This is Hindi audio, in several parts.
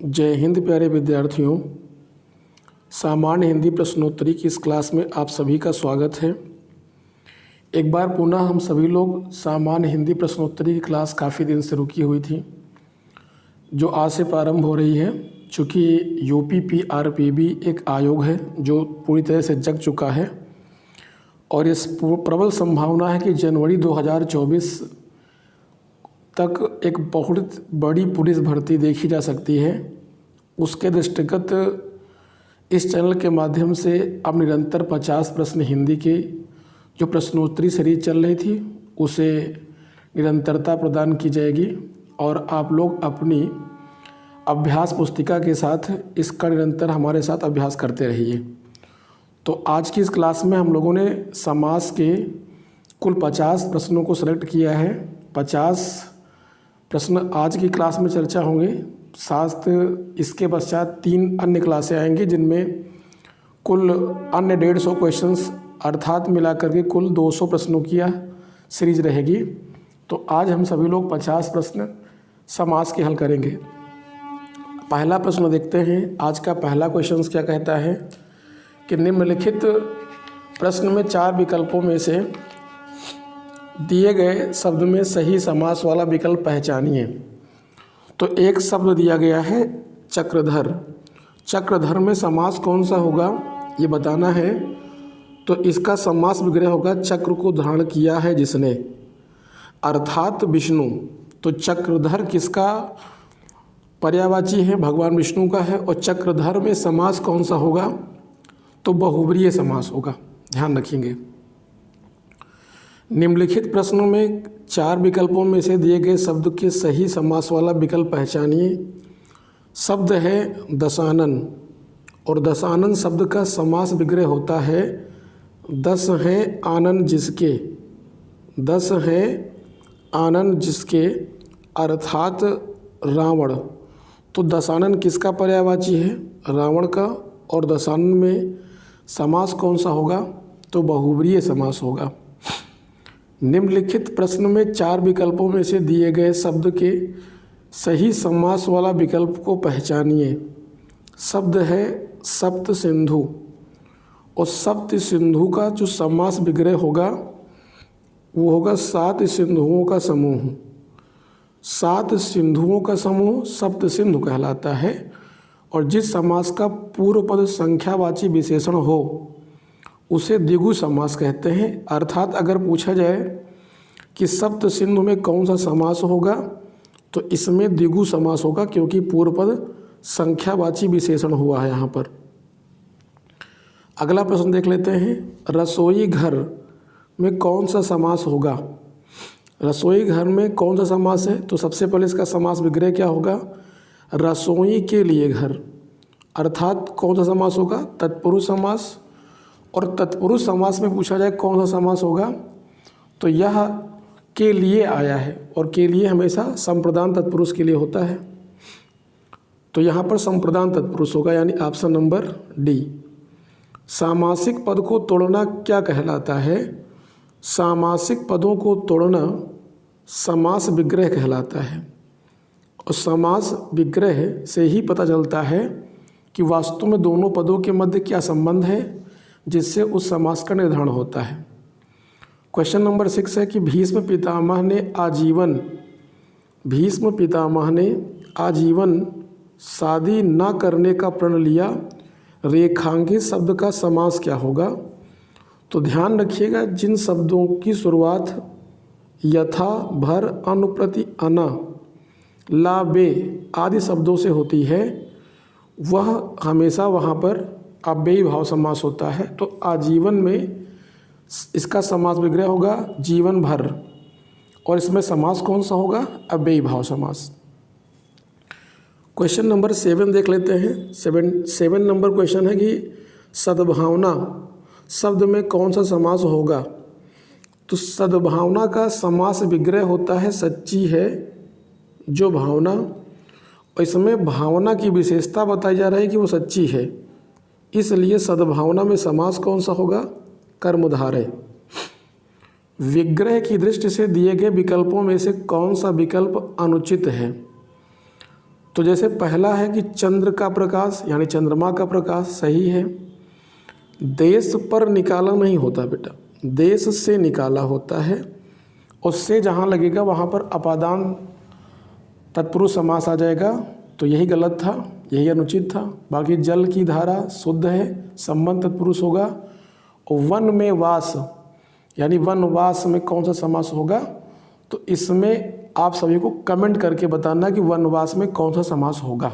जय हिंद प्यारे विद्यार्थियों। सामान्य हिंदी प्रश्नोत्तरी की इस क्लास में आप सभी का स्वागत है। एक बार पुनः हम सभी लोग सामान्य हिंदी प्रश्नोत्तरी की क्लास काफ़ी दिन से रुकी हुई थी, जो आज से प्रारंभ हो रही है। चूँकि यूपीपीआरपीबी एक आयोग है जो पूरी तरह से जग चुका है और इस प्रबल संभावना है कि जनवरी 2024 तक एक बहुत बड़ी पुलिस भर्ती देखी जा सकती है। उसके दृष्टिगत इस चैनल के माध्यम से अब निरंतर 50 प्रश्न हिंदी की जो प्रश्नोत्तरी सीरीज चल रही थी उसे निरंतरता प्रदान की जाएगी और आप लोग अपनी अभ्यास पुस्तिका के साथ इसका निरंतर हमारे साथ अभ्यास करते रहिए। तो आज की इस क्लास में हम लोगों ने समास के कुल 50 प्रश्नों को सेलेक्ट किया है। 50 प्रश्न आज की क्लास में चर्चा होंगे। साथ इसके पश्चात 3 अन्य क्लासें आएंगी जिनमें कुल अन्य 150 क्वेश्चंस अर्थात मिलाकर के कुल 200 प्रश्नों की यह सीरीज रहेगी। तो आज हम सभी लोग 50 प्रश्न समास के हल करेंगे। पहला प्रश्न देखते हैं। आज का पहला क्वेश्चन क्या कहता है कि निम्नलिखित प्रश्न में 4 विकल्पों में से दिए गए शब्द में सही समास वाला विकल्प पहचानिए। तो एक शब्द दिया गया है चक्रधर। चक्रधर में समास कौन सा होगा ये बताना है। तो इसका समास विग्रह होगा चक्र को धारण किया है जिसने, अर्थात विष्णु। तो चक्रधर किसका पर्यायवाची है? भगवान विष्णु का है। और चक्रधर में समास कौन सा होगा? तो बहुव्रीहि समास होगा, ध्यान रखेंगे। निम्नलिखित प्रश्नों में 4 विकल्पों में से दिए गए शब्द के सही समास वाला विकल्प पहचानिए। शब्द है दशानन और दशानन शब्द का समास विग्रह होता है 10 है आनंद जिसके, 10 है आनंद जिसके अर्थात रावण। तो दशानन किसका पर्यायवाची है? रावण का। और दशानन में समास कौन सा होगा? तो बहुव्रीहि समास होगा। निम्नलिखित प्रश्न में 4 विकल्पों में से दिए गए शब्द के सही समास वाला विकल्प को पहचानिए। शब्द है सप्त सिंधु और सप्त सिंधु का जो समास विग्रह होगा वो होगा 7 सिंधुओं का समूह। 7 सिंधुओं का समूह सप्त सिंधु कहलाता है। और जिस समास का पूर्व पद संख्यावाची विशेषण हो उसे द्विगु समास कहते हैं। अर्थात अगर पूछा जाए कि सप्त सिंधु में कौन सा समास होगा तो इसमें द्विगु समास होगा, क्योंकि पूर्व पद संख्यावाची विशेषण हुआ है यहाँ पर। अगला प्रश्न देख लेते हैं। रसोई घर में कौन सा समास होगा? रसोई घर में कौन सा समास है? तो सबसे पहले इसका समास विग्रह क्या होगा? रसोई के लिए घर, अर्थात कौन सा समास होगा? तत्पुरुष समास। और तत्पुरुष समास में पूछा जाए कौन सा समास होगा तो यह के लिए आया है और के लिए हमेशा संप्रदान तत्पुरुष के लिए होता है। तो यहाँ पर संप्रदान तत्पुरुष होगा, यानी ऑप्शन नंबर डी। सामासिक पद को तोड़ना क्या कहलाता है? सामासिक पदों को तोड़ना समास विग्रह कहलाता है। और समास विग्रह से ही पता चलता है कि वास्तव में दोनों पदों के मध्य क्या संबंध है, जिससे उस समास का निर्धारण होता है। क्वेश्चन नंबर 6 है कि भीष्म पितामह ने आजीवन शादी न करने का प्रण लिया। रेखांकित शब्द का समास क्या होगा? तो ध्यान रखिएगा, जिन शब्दों की शुरुआत यथा, भर, अनुप्रति, अना, ला, बे आदि शब्दों से होती है वह हमेशा वहाँ पर अव्ययी भाव समास होता है। तो आजीवन में इसका समास विग्रह होगा जीवन भर। और इसमें समास कौन सा होगा? अव्ययी भाव समास। क्वेश्चन नंबर 7 देख लेते हैं। 7 नंबर क्वेश्चन है कि सद्भावना शब्द में कौन सा समास होगा? तो सद्भावना का समास विग्रह होता है सच्ची है जो भावना। और इसमें भावना की विशेषता बताई जा रही है कि वो सच्ची है, इसलिए सद्भावना में समास कौन सा होगा? कर्मधारय। विग्रह की दृष्टि से दिए गए विकल्पों में से कौन सा विकल्प अनुचित है? तो जैसे पहला है कि चंद्र का प्रकाश यानी चंद्रमा का प्रकाश, सही है। देश पर निकाला नहीं होता बेटा, देश से निकाला होता है। उससे जहाँ लगेगा वहाँ पर अपादान तत्पुरुष समास आ जाएगा, तो यही गलत था, यही अनुचित था। बाकी जल की धारा शुद्ध है, संबंध तत्पुरुष होगा। और वन में वास यानी वनवास में कौन सा समास होगा, तो इसमें आप सभी को कमेंट करके बताना कि वनवास में कौन सा समास होगा।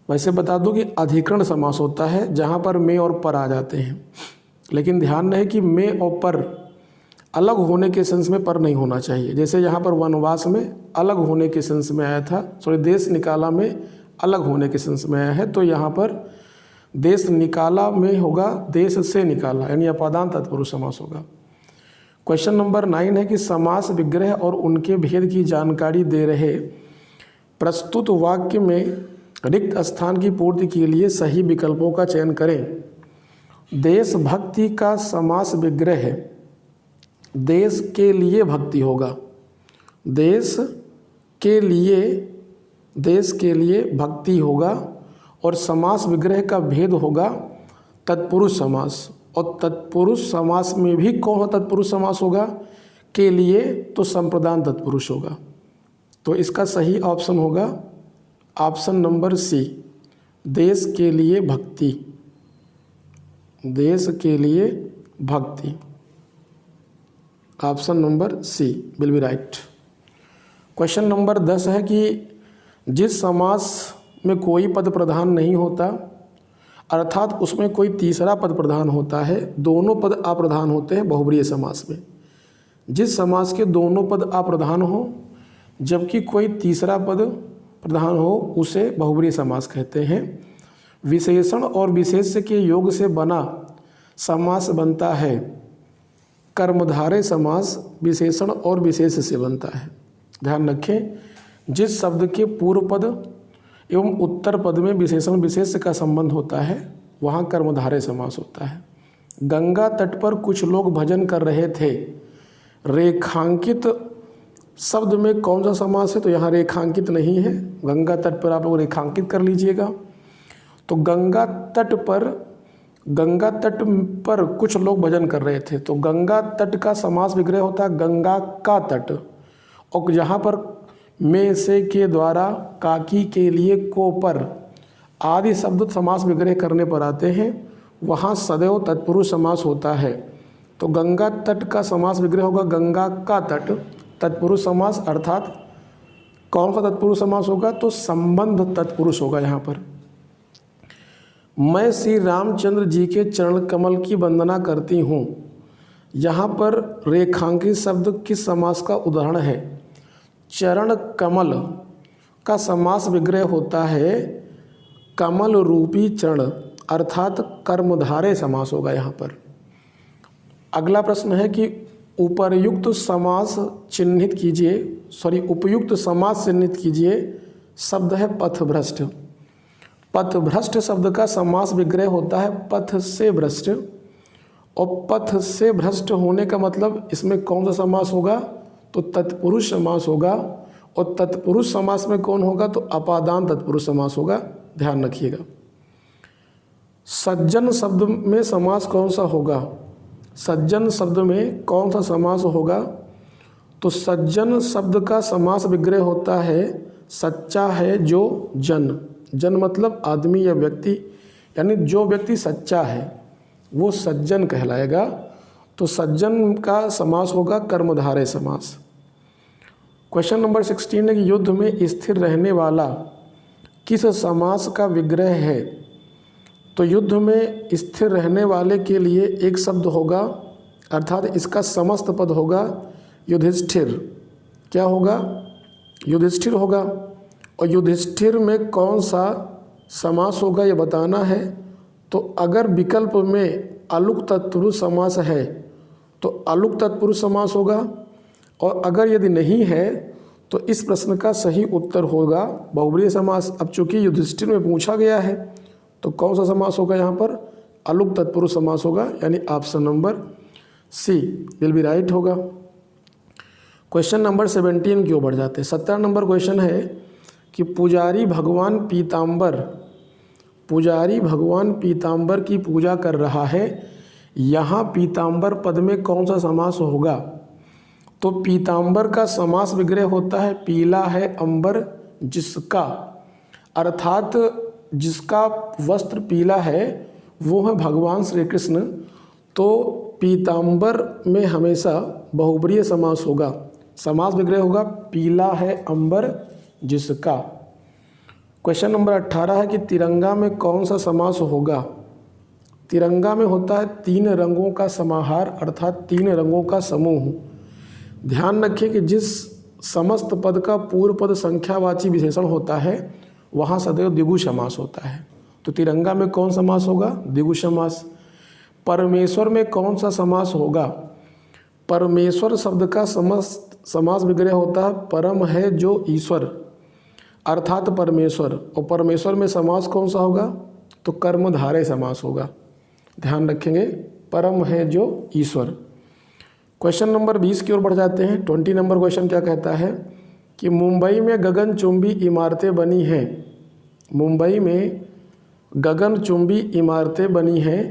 वैसे बता दूं कि अधिकरण समास होता है जहाँ पर में और पर आ जाते हैं, लेकिन ध्यान रहे कि में और पर अलग होने के सेंस में पर नहीं होना चाहिए। जैसे यहाँ पर वनवास में अलग होने के सेंस में आया था, देश निकाला में अलग होने के सेंस में आया है, तो यहाँ पर देश निकाला में होगा देश से निकाला, यानी अपादान तत्पुरुष समास होगा। क्वेश्चन नंबर 9 है कि समास विग्रह और उनके भेद की जानकारी दे रहे प्रस्तुत वाक्य में रिक्त स्थान की पूर्ति के लिए सही विकल्पों का चयन करें। देशभक्ति का समास विग्रह है देश के लिए भक्ति होगा, देश के लिए भक्ति होगा। और समास विग्रह का भेद होगा तत्पुरुष समास, और तत्पुरुष समास में भी कौन सा तत्पुरुष समास होगा, के लिए, तो संप्रदान तत्पुरुष होगा। तो इसका सही ऑप्शन होगा ऑप्शन नंबर सी, देश के लिए भक्ति, देश के लिए भक्ति। Option number C will be right. Question number 10 है कि जिस समास में कोई पद प्रधान नहीं होता, अर्थात उसमें कोई तीसरा पद प्रधान होता है, दोनों पद अप्रधान होते हैं बहुब्रीहि समास में। जिस समास के दोनों पद अप्रधान हो जबकि कोई तीसरा पद प्रधान हो, उसे बहुब्रीहि समास कहते हैं। विशेषण और विशेष्य के योग से बना समास बनता है कर्मधारय समास, विशेषण और विशेष्य से बनता है। ध्यान रखें, जिस शब्द के पूर्व पद एवं उत्तर पद में विशेषण विशेष्य का संबंध होता है वहाँ कर्मधारय समास होता है। गंगा तट पर कुछ लोग भजन कर रहे थे, रेखांकित शब्द में कौन सा समास है, तो यहाँ रेखांकित नहीं है। गंगा तट पर आप लोग रेखांकित कर लीजिएगा। तो गंगा तट पर कुछ लोग भजन कर रहे थे, तो गंगा तट का समास विग्रह होता है गंगा का तट। और जहाँ पर में से के द्वारा काकी के लिए को पर आदि शब्द समास विग्रह करने पर आते हैं, वहाँ सदैव तत्पुरुष समास होता है। तो गंगा तट का समास विग्रह होगा गंगा का तट, तत्पुरुष समास, अर्थात कौन सा तत्पुरुष समास होगा, तो संबंध तत्पुरुष होगा। यहाँ पर मैं श्री रामचंद्र जी के चरण कमल की वंदना करती हूँ, यहाँ पर रेखांकित शब्द किस समास का उदाहरण है, चरण कमल का समास विग्रह होता है कमल रूपी चरण, अर्थात कर्मधारय समास होगा यहाँ पर। अगला प्रश्न है कि उपयुक्त समास चिन्हित कीजिए। शब्द है पथभ्रष्ट। पथभ्रष्ट शब्द का समास विग्रह होता है पथ से भ्रष्ट, और पथ से भ्रष्ट होने का मतलब इसमें कौन सा समास होगा, तो तत्पुरुष समास होगा। और तत्पुरुष समास में कौन होगा, तो अपादान तत्पुरुष समास होगा। ध्यान रखिएगा। सज्जन शब्द में समास कौन सा होगा, सज्जन शब्द में कौन सा समास होगा, तो सज्जन शब्द का समास विग्रह होता है सच्चा है जो जन। जन मतलब आदमी या व्यक्ति, यानी जो व्यक्ति सच्चा है वो सज्जन कहलाएगा। तो सज्जन का समास होगा कर्मधारय समास। क्वेश्चन नंबर 16 है कि युद्ध में स्थिर रहने वाला किस समास का विग्रह है, तो युद्ध में स्थिर रहने वाले के लिए एक शब्द होगा, अर्थात इसका समस्त पद होगा युधिष्ठिर। क्या होगा, युधिष्ठिर होगा। और युधिष्ठिर में कौन सा समास होगा ये बताना है। तो अगर विकल्प में अलुक तत्पुरुष समास है तो अलुक तत्पुरुष समास होगा, और अगर यदि नहीं है तो इस प्रश्न का सही उत्तर होगा बहुब्रीहि समास। अब चूंकि युधिष्ठिर में पूछा गया है तो कौन सा समास होगा, यहाँ पर अलुक तत्पुरुष समास होगा, यानी option number C will be right होगा। क्वेश्चन नंबर 17 की ओर बढ़ जाते हैं। 17 नंबर क्वेश्चन है कि पुजारी भगवान पीताम्बर की पूजा कर रहा है, यहाँ पीताम्बर पद में कौन सा समास होगा? तो पीताम्बर का समास विग्रह होता है पीला है अंबर जिसका, अर्थात जिसका वस्त्र पीला है वो है भगवान श्री कृष्ण। तो पीताम्बर में हमेशा बहुब्रीहि समास होगा, समास विग्रह होगा पीला है अंबर जिसका। क्वेश्चन नंबर 18 है कि तिरंगा में कौन सा समास होगा? तिरंगा में होता है 3 रंगों का समाहार, अर्थात 3 रंगों का समूह। ध्यान रखिए कि जिस समस्त पद का पूर्व पद संख्यावाची विशेषण होता है वहाँ सदैव द्विगु समास होता है। तो तिरंगा में कौन समास होगा? द्विगु समास। परमेश्वर में कौन सा समास होगा? परमेश्वर शब्द का समास विग्रह होता है परम है जो ईश्वर, अर्थात परमेश्वर। और परमेश्वर में समास कौन सा होगा? तो कर्मधारय समास होगा। ध्यान रखेंगे, परम है जो ईश्वर। क्वेश्चन नंबर 20 की ओर बढ़ जाते हैं। 20 नंबर क्वेश्चन क्या कहता है कि मुंबई में गगनचुंबी इमारतें बनी हैं। मुंबई में गगनचुंबी इमारतें बनी हैं,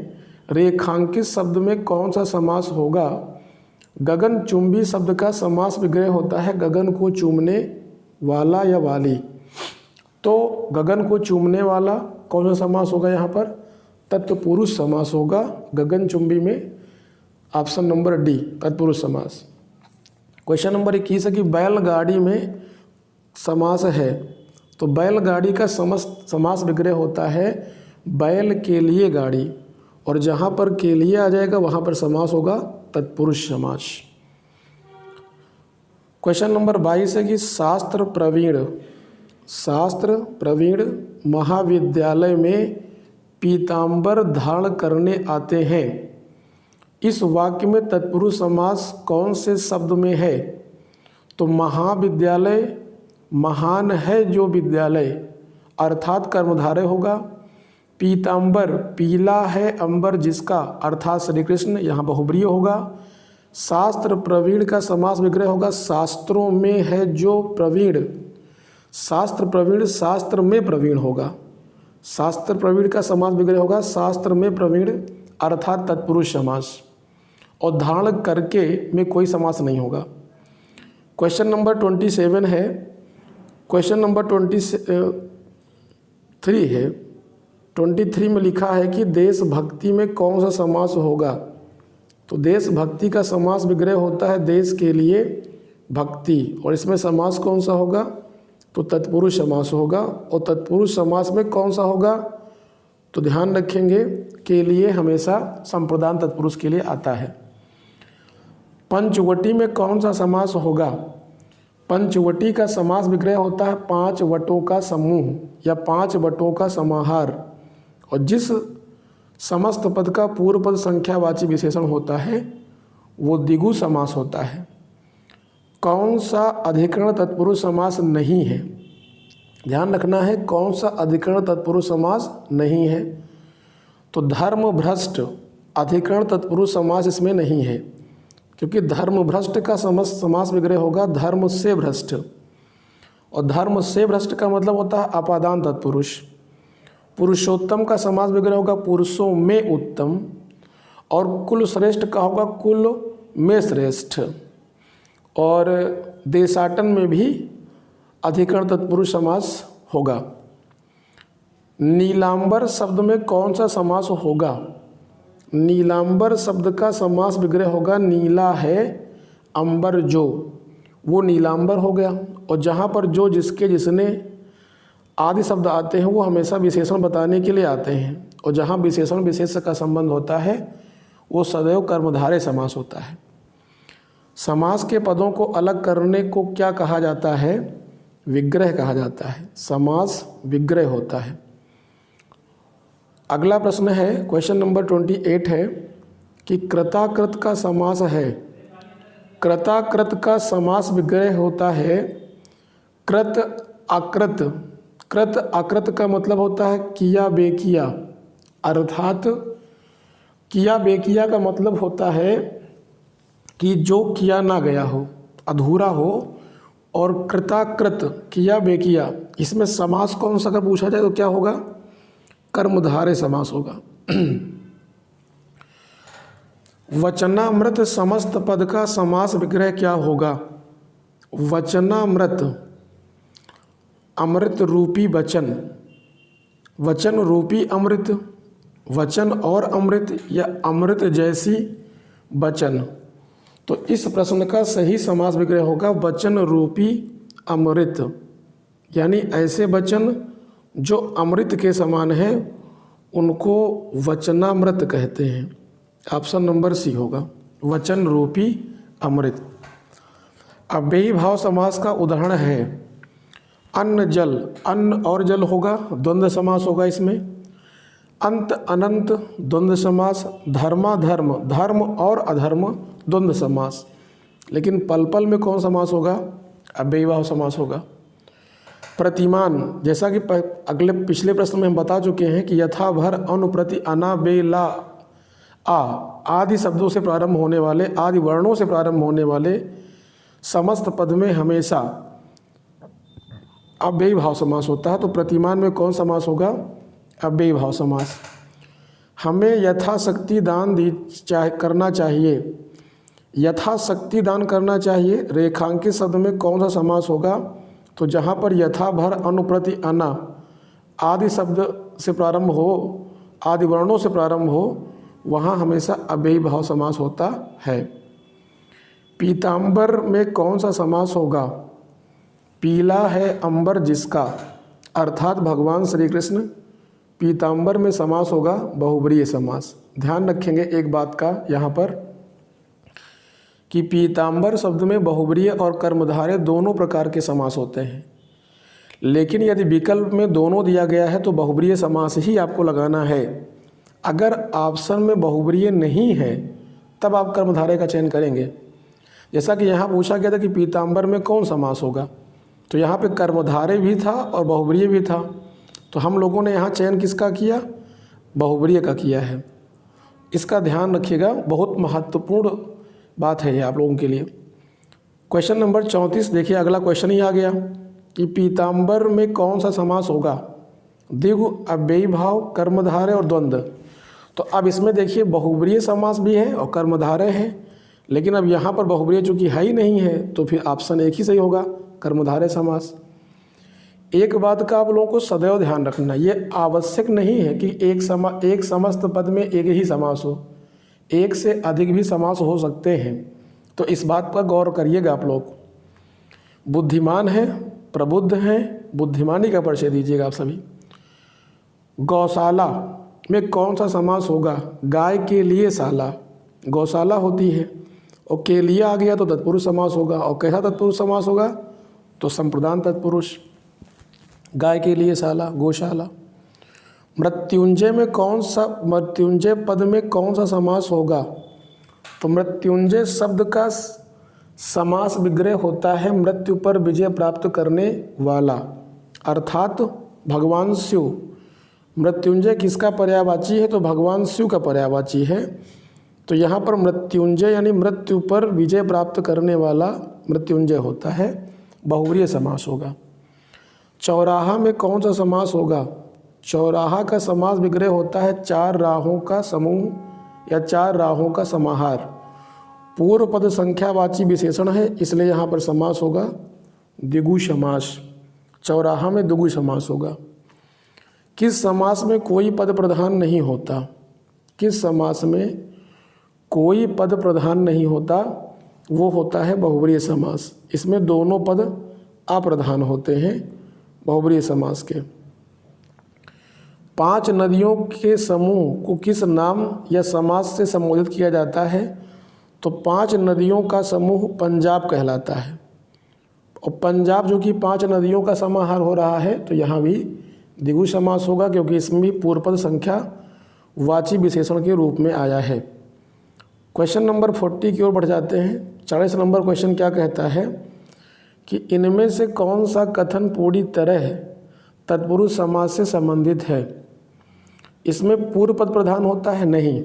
रेखांकित शब्द में कौन सा समास होगा? गगनचुंबी शब्द का समास विग्रह होता है गगन को चूमने वाला या वाली। तो गगन को चूमने वाला कौन सा समास होगा? यहाँ पर तत्पुरुष समास होगा गगनचुंबी में। ऑप्शन नंबर डी, तत्पुरुष समास। क्वेश्चन नंबर 21 है कि बैलगाड़ी में समास है। तो बैलगाड़ी का समास विग्रह होता है बैल के लिए गाड़ी, और जहाँ पर के लिए आ जाएगा वहाँ पर समास होगा तत्पुरुष समास। क्वेश्चन नंबर 22 है कि शास्त्र प्रवीण महाविद्यालय में पीताम्बर धारण करने आते हैं। इस वाक्य में तत्पुरुष समास कौन से शब्द में है? तो महाविद्यालय, महान है जो विद्यालय, अर्थात कर्मधारय होगा। पीताम्बर, पीला है अंबर जिसका, अर्थात श्री कृष्ण, यहाँ बहुब्रीहि होगा। शास्त्र प्रवीण का समास विग्रह होगा शास्त्रों में है जो प्रवीण, शास्त्र प्रवीण शास्त्र में प्रवीण होगा। शास्त्र प्रवीण का समास विग्रह होगा शास्त्र में प्रवीण, अर्थात तत्पुरुष समास। और धारण करके में कोई समास नहीं होगा। क्वेश्चन नंबर 27 है। क्वेश्चन नंबर 23 है। 23 में लिखा है कि देशभक्ति में कौन सा समास होगा? तो देशभक्ति का समास विग्रह होता है देश के लिए भक्ति, और इसमें समास कौन सा होगा? तो तत्पुरुष समास होगा। और तत्पुरुष समास में कौन सा होगा? तो ध्यान रखेंगे, के लिए हमेशा संप्रदान तत्पुरुष के लिए आता है। पंचवटी में कौन सा समास होगा? पंचवटी का समास विग्रह होता है 5 वटों का समूह या 5 वटों का समाहार, और जिस समस्त पद का पूर्व पद संख्यावाची विशेषण होता है वो द्विगु समास होता है। कौन सा अधिकरण तत्पुरुष समास नहीं है? ध्यान रखना है, कौन सा अधिकरण तत्पुरुष समास नहीं है? तो धर्म भ्रष्ट अधिकरण तत्पुरुष समास इसमें नहीं है, क्योंकि धर्म भ्रष्ट का समास विग्रह होगा धर्म से भ्रष्ट, और धर्म से भ्रष्ट का मतलब होता है अपादान तत्पुरुष। पुरुषोत्तम का समास विग्रह होगा पुरुषों में उत्तम, और कुल श्रेष्ठ का होगा कुल में श्रेष्ठ। और देशाटन में भी अधिकरण तत्पुरुष समास होगा। नीलांबर शब्द में कौन सा समास होगा? नीलांबर शब्द का समास विग्रह होगा नीला है अंबर जो, वो नीलांबर हो गया। और जहाँ पर जो, जिसके, जिसने आदि शब्द आते हैं वो हमेशा विशेषण बताने के लिए आते हैं, और जहाँ विशेषण विशेष का संबंध होता है वो सदैव कर्मधारय समास होता है। समास के पदों को अलग करने को क्या कहा जाता है? विग्रह कहा जाता है। समास विग्रह होता है। अगला प्रश्न है, क्वेश्चन नंबर 28 है कि कृताकृत का समास है। कृताकृत का समास विग्रह होता है कृत आकृत। कृत आकृत का मतलब होता है किया बेकिया, अर्थात किया बेकिया का मतलब होता है कि जो किया ना गया हो, अधूरा हो, और कृताकृत किया बेकिया, इसमें समास कौन सा अगर पूछा जाए तो क्या होगा? कर्मधारय समास होगा। वचनामृत समस्त पद का समास विग्रह क्या होगा? वचनामृत, अमृत रूपी वचन, वचन रूपी अमृत, वचन और अमृत, या अमृत जैसी वचन। तो इस प्रश्न का सही समास विग्रह होगा वचन रूपी अमृत, यानी ऐसे वचन जो अमृत के समान है उनको वचनामृत कहते हैं। ऑप्शन नंबर सी होगा, वचन रूपी अमृत। अव्ययी भाव समास का उदाहरण है अन्न जल, अन्न और जल होगा, द्वंद्व समास होगा इसमें। अंत अनंत, द्वंद्व समास। धर्माधर्म, धर्म और अधर्म, द्वंद्व समास। लेकिन पल पल में कौन समास होगा? अव्ययी भाव समास होगा। प्रतिमान, जैसा कि पिछले प्रश्न में हम बता चुके हैं कि यथा भर, अनुप्रति, अना, बे, ला, आ आदि शब्दों से प्रारंभ होने वाले, आदि वर्णों से प्रारंभ होने वाले समस्त पद में हमेशा अव्ययी भाव समास होता है। तो प्रतिमान में कौन समास होगा? अव्ययी भाव समास। हमें यथाशक्ति दान करना चाहिए, यथाशक्ति दान करना चाहिए, रेखांकित शब्द में कौन सा समास होगा? तो जहाँ पर यथा भर, अनुप्रति, अना आदि शब्द से प्रारंभ हो, आदि वर्णों से प्रारंभ हो, वहाँ हमेशा अव्ययी भाव समास होता है। पीतांबर में कौन सा समास होगा? पीला है अंबर जिसका, अर्थात भगवान श्री कृष्ण। पीतांबर में समास होगा बहुब्रीहि समास। ध्यान रखेंगे एक बात का यहाँ पर कि पीतांबर शब्द में बहुब्रीहि और कर्मधारय दोनों प्रकार के समास होते हैं, लेकिन यदि विकल्प में दोनों दिया गया है तो बहुब्रीहि समास ही आपको लगाना है। अगर ऑप्शन में बहुब्रीहि नहीं है तब आप कर्मधारय का चयन करेंगे। जैसा कि यहाँ पूछा गया था कि पीतांबर में कौन समास होगा, तो यहाँ पे कर्मधारय भी था और बहुब्रीहि भी था, तो हम लोगों ने यहाँ चयन किसका किया? बहुब्रीहि का किया है। इसका ध्यान रखिएगा, बहुत महत्वपूर्ण बात है ये आप लोगों के लिए। क्वेश्चन नंबर 34 देखिए, अगला क्वेश्चन ही आ गया कि पीतांबर में कौन सा समास होगा? द्विगु, अव्ययी भाव, कर्मधारय और द्वंद्व। तो अब इसमें देखिए बहुब्रीहि समास भी है और कर्मधारय है, लेकिन अब यहाँ पर बहुब्रीहि चूँकि है ही नहीं है तो फिर ऑप्शन एक ही सही होगा, कर्मधारय समास। एक बात का आप लोगों को सदैव ध्यान रखना, ये आवश्यक नहीं है कि एक समस्त पद में एक ही समास हो, एक से अधिक भी समास हो सकते हैं। तो इस बात पर गौर करिएगा आप लोग। बुद्धिमान हैं, प्रबुद्ध हैं, बुद्धिमानी का परिचय दीजिएगा आप सभी। गौशाला में कौन सा समास होगा? गाय के लिए शाला, गौशाला होती है, और के लिए आ गया तो तत्पुरुष समास होगा। और कैसा तत्पुरुष समास होगा? तो संप्रदान तत्पुरुष। गाय के लिए शाला, गौशाला। मृत्युंजय में कौन सा, मृत्युंजय पद में कौन सा समास होगा? तो मृत्युंजय शब्द का समास विग्रह होता है मृत्यु पर विजय प्राप्त करने वाला, अर्थात भगवान शिव। मृत्युंजय किसका पर्यायवाची है? तो भगवान शिव का पर्यायवाची है। तो यहाँ पर मृत्युंजय यानी मृत्यु पर विजय प्राप्त करने वाला मृत्युंजय होता है, बहुब्रीहि समास होगा। चौराहा में कौन सा समास होगा? चौराहा का समास विग्रह होता है चार राहों का समूह या चार राहों का समाहार। पूर्व पद संख्यावाची विशेषण है, इसलिए यहाँ पर समास होगा द्विगु समास। चौराहा में द्विगु समास होगा। किस समास में कोई पद प्रधान नहीं होता? किस समास में कोई पद प्रधान नहीं होता? वो होता है बहुब्रीहि समास। इसमें दोनों पद अप्रधान होते हैं बहुब्रीहि समास के। 5 नदियों के समूह को किस नाम या समास से संबोधित किया जाता है? तो 5 नदियों का समूह पंजाब कहलाता है। और पंजाब जो कि 5 नदियों का समाहार हो रहा है, तो यहाँ भी द्विगु समास होगा, क्योंकि इसमें भी पूर्व पद संख्या वाची विशेषण के रूप में आया है। क्वेश्चन नंबर 40 की ओर बढ़ जाते हैं। 40 नंबर क्वेश्चन क्या कहता है कि इनमें से कौन सा कथन पूरी तरह तत्पुरुष समास से संबंधित है? इसमें पूर्व पद प्रधान होता है? नहीं।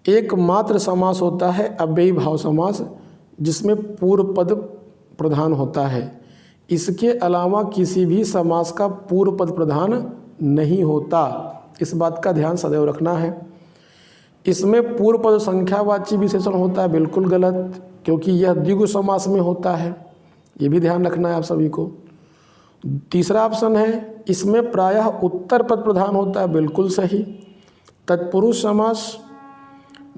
एकमात्र समास होता है अव्ययी भाव समास, जिसमें पूर्व पद प्रधान होता है। इसके अलावा किसी भी समास का पूर्व पद प्रधान नहीं होता। इस बात का ध्यान सदैव रखना है। इसमें पूर्व पद संख्यावाची विशेषण होता है, बिल्कुल गलत, क्योंकि यह द्विगु समास में होता है। ये भी ध्यान रखना है आप सभी को। तीसरा ऑप्शन है, इसमें प्रायः उत्तर पद प्रधान होता है, बिल्कुल सही। तत्पुरुष समास,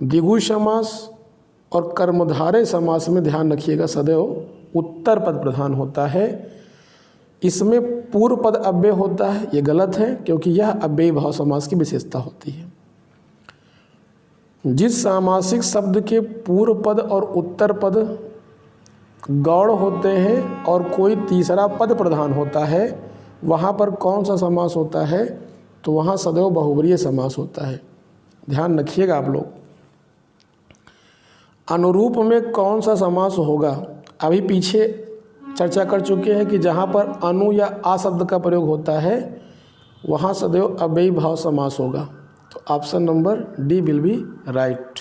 द्विगु समास और कर्मधारय समास में ध्यान रखिएगा सदैव उत्तर पद प्रधान होता है। इसमें पूर्व पद अव्यय होता है, ये गलत है, क्योंकि यह अव्ययी भाव समास की विशेषता होती है। जिस सामासिक शब्द के पूर्व पद और उत्तर पद गौड़ होते हैं और कोई तीसरा पद प्रधान होता है, वहाँ पर कौन सा समास होता है? तो वहाँ सदैव बहुब्रीय समास होता है। ध्यान रखिएगा आप लोग। अनुरूप में कौन सा समास होगा? अभी पीछे चर्चा कर चुके हैं कि जहाँ पर अनु या आ शब्द का प्रयोग होता है वहाँ सदैव अव्ययी भाव समास होगा। तो option number D will be right.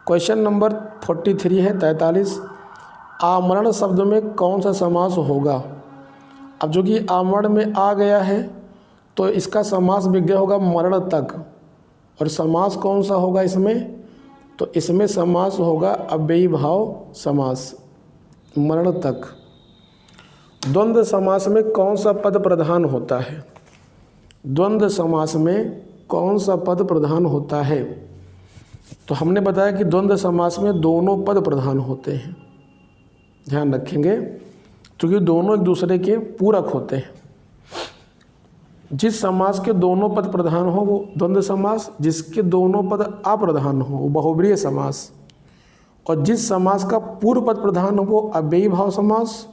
Question number 43 है 43। आमरण शब्द में कौन सा समास होगा? अब जो कि आमरण में आ गया है तो इसका समास विग्रह होगा मरण तक। और समास कौन सा होगा इसमें? तो इसमें समास होगा अव्ययी भाव समास, मरण तक। द्वंद्व समास में कौन सा पद प्रधान होता है? द्वंद्व समास में कौन सा पद प्रधान होता है? तो हमने बताया कि द्वंद्व समास में दोनों पद प्रधान होते हैं। ध्यान रखेंगे, क्योंकि दोनों एक दूसरे के पूरक होते हैं। जिस समास के दोनों पद प्रधान हो वो द्वंद्व समास, जिसके दोनों पद अप्रधान हो वो बहुब्रीय समास, और जिस समास का पूर्व पद प्रधान हो वो अव्ययी भाव समास,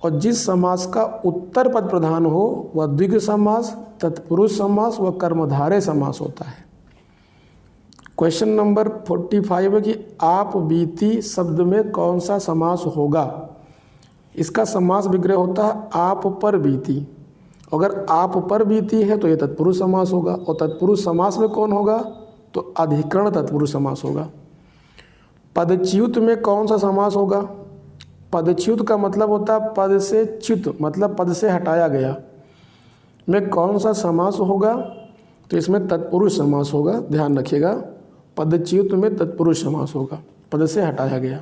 और जिस समास का उत्तर पद प्रधान हो वह द्विगु समास, तत्पुरुष समास व कर्मधारय समास होता है। क्वेश्चन नंबर 45 है कि आप बीती शब्द में कौन सा समास होगा? इसका समास विग्रह होता है आप पर बीती। अगर आप पर बीती है तो ये तत्पुरुष समास होगा, और तत्पुरुष समास में कौन होगा? तो अधिकरण तत्पुरुष समास होगा। पदच्युत में कौन सा समास होगा? पदच्युत का मतलब होता है पद से च्युत, मतलब पद से हटाया गया, में कौन सा समास होगा? तो इसमें तत्पुरुष समास होगा। ध्यान रखिएगा, पदच्युत में तत्पुरुष समास होगा, पद से हटाया गया।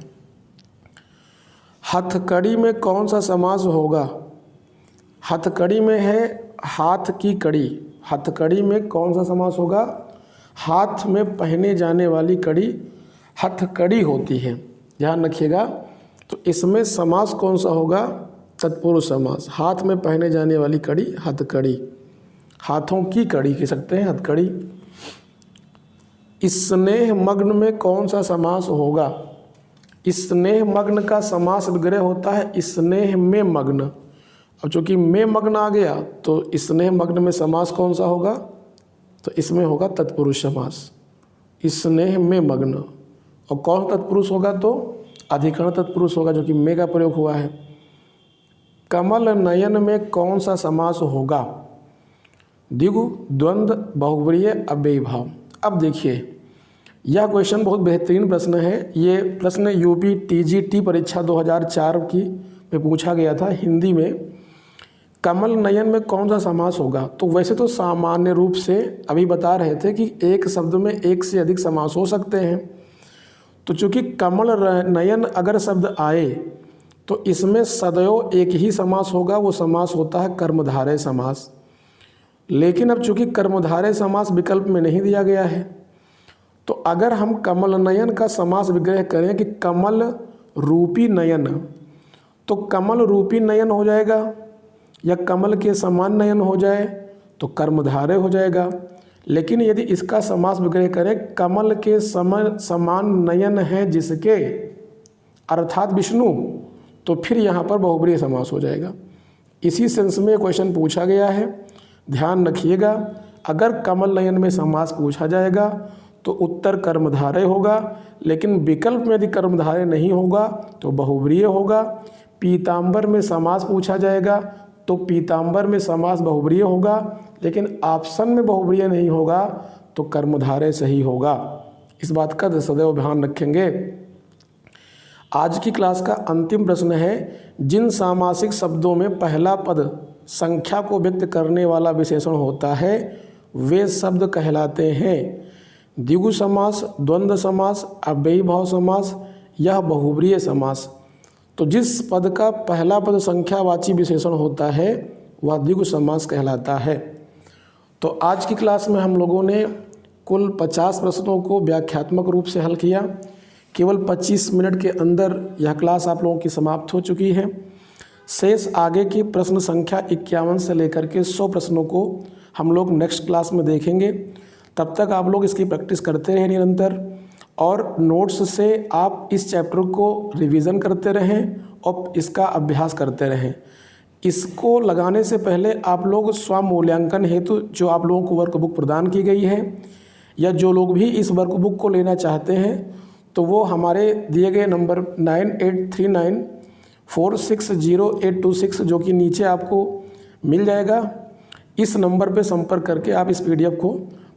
हथकड़ी में कौन सा समास होगा? हथकड़ी में है हाथ की कड़ी। हथकड़ी में कौन सा समास होगा? हाथ में पहने जाने वाली कड़ी हथकड़ी होती है। ध्यान रखिएगा। तो इसमें समास कौन सा होगा? तत्पुरुष समास। हाथ में पहने जाने वाली कड़ी हथकड़ी, हाथों की कड़ी कह सकते हैं, हथकड़ी। स्नेह मग्न में कौन सा समास होगा? स्नेह मग्न का समास विग्रह होता है स्नेह में मग्न। अब चूंकि में मग्न आ गया तो स्नेह मग्न में समास कौन सा होगा? तो इसमें होगा तत्पुरुष समास, स्नेह में मग्न। और कौन तत्पुरुष होगा? तो अधिकरण तत्पुरुष होगा, जो कि में का प्रयोग हुआ है। कमल नयन में कौन सा समास होगा? द्विगु, द्वंद्व, बहुब्रीय, अव्ययी भाव। अब देखिए, यह क्वेश्चन बहुत बेहतरीन प्रश्न है। ये प्रश्न यूपी टीजीटी परीक्षा 2004 की में पूछा गया था हिंदी में। कमल नयन में कौन सा समास होगा? तो वैसे तो सामान्य रूप से अभी बता रहे थे कि एक शब्द में एक से अधिक समास हो सकते हैं। तो चूंकि कमल नयन अगर शब्द आए तो इसमें सदैव एक ही समास होगा, वो समास होता है कर्मधारय समास। लेकिन अब चूंकि कर्मधारय समास विकल्प में नहीं दिया गया है, तो अगर हम कमल नयन का समास विग्रह करें कि कमल रूपी नयन, तो कमल रूपी नयन हो जाएगा, या कमल के समान नयन हो जाए तो कर्मधारय हो जाएगा। लेकिन यदि इसका समास विग्रह करें कमल के समान नयन है जिसके, अर्थात विष्णु, तो फिर यहाँ पर बहुब्रीय समास हो जाएगा। इसी सेंस में क्वेश्चन पूछा गया है। ध्यान रखिएगा, अगर कमल नयन में समास पूछा जाएगा तो उत्तर कर्मधारय होगा, लेकिन विकल्प में यदि कर्मधारय नहीं होगा तो बहुब्रीय होगा। पीताम्बर में समास पूछा जाएगा तो पीताम्बर में समास बहुब्रीय होगा, लेकिन ऑप्शन में बहुब्रीय नहीं होगा तो कर्मधारय सही होगा। इस बात का सदैव ध्यान रखेंगे। आज की क्लास का अंतिम प्रश्न है, जिन सामासिक शब्दों में पहला पद संख्या को व्यक्त करने वाला विशेषण होता है वे शब्द कहलाते हैं द्विगु समास, द्वंद्व समास, अव्ययीभाव समास, यह बहुब्रीहि समास। तो जिस पद का पहला पद संख्यावाची विशेषण होता है वह द्विगु समास कहलाता है। तो आज की क्लास में हम लोगों ने कुल 50 प्रश्नों को व्याख्यात्मक रूप से हल किया। केवल 25 मिनट के अंदर यह क्लास आप लोगों की समाप्त हो चुकी है। शेष आगे की प्रश्न संख्या 51 से लेकर के 100 प्रश्नों को हम लोग नेक्स्ट क्लास में देखेंगे। तब तक आप लोग इसकी प्रैक्टिस करते रहें निरंतर, और नोट्स से आप इस चैप्टर को रिवीजन करते रहें और इसका अभ्यास करते रहें। इसको लगाने से पहले आप लोग स्वमूल्यांकन हेतु जो आप लोगों को वर्कबुक प्रदान की गई है, या जो लोग भी इस वर्कबुक को लेना चाहते हैं तो वो हमारे दिए गए नंबर 9839460826 जो कि नीचे आपको मिल जाएगा, इस नंबर पे संपर्क करके आप इस PDF को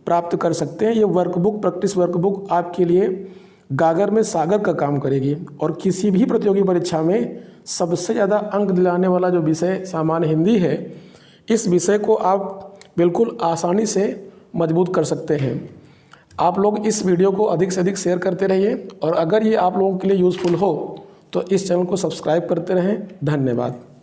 प्राप्त कर सकते हैं। ये वर्कबुक, प्रैक्टिस वर्कबुक आपके लिए गागर में सागर का काम करेगी, और किसी भी प्रतियोगी परीक्षा में सबसे ज़्यादा अंक दिलाने वाला जो विषय सामान्य हिंदी है, इस विषय को आप बिल्कुल आसानी से मजबूत कर सकते हैं। आप लोग इस वीडियो को अधिक से अधिक शेयर करते रहिए, और अगर ये आप लोगों के लिए यूज़फुल हो तो इस चैनल को सब्सक्राइब करते रहें। धन्यवाद।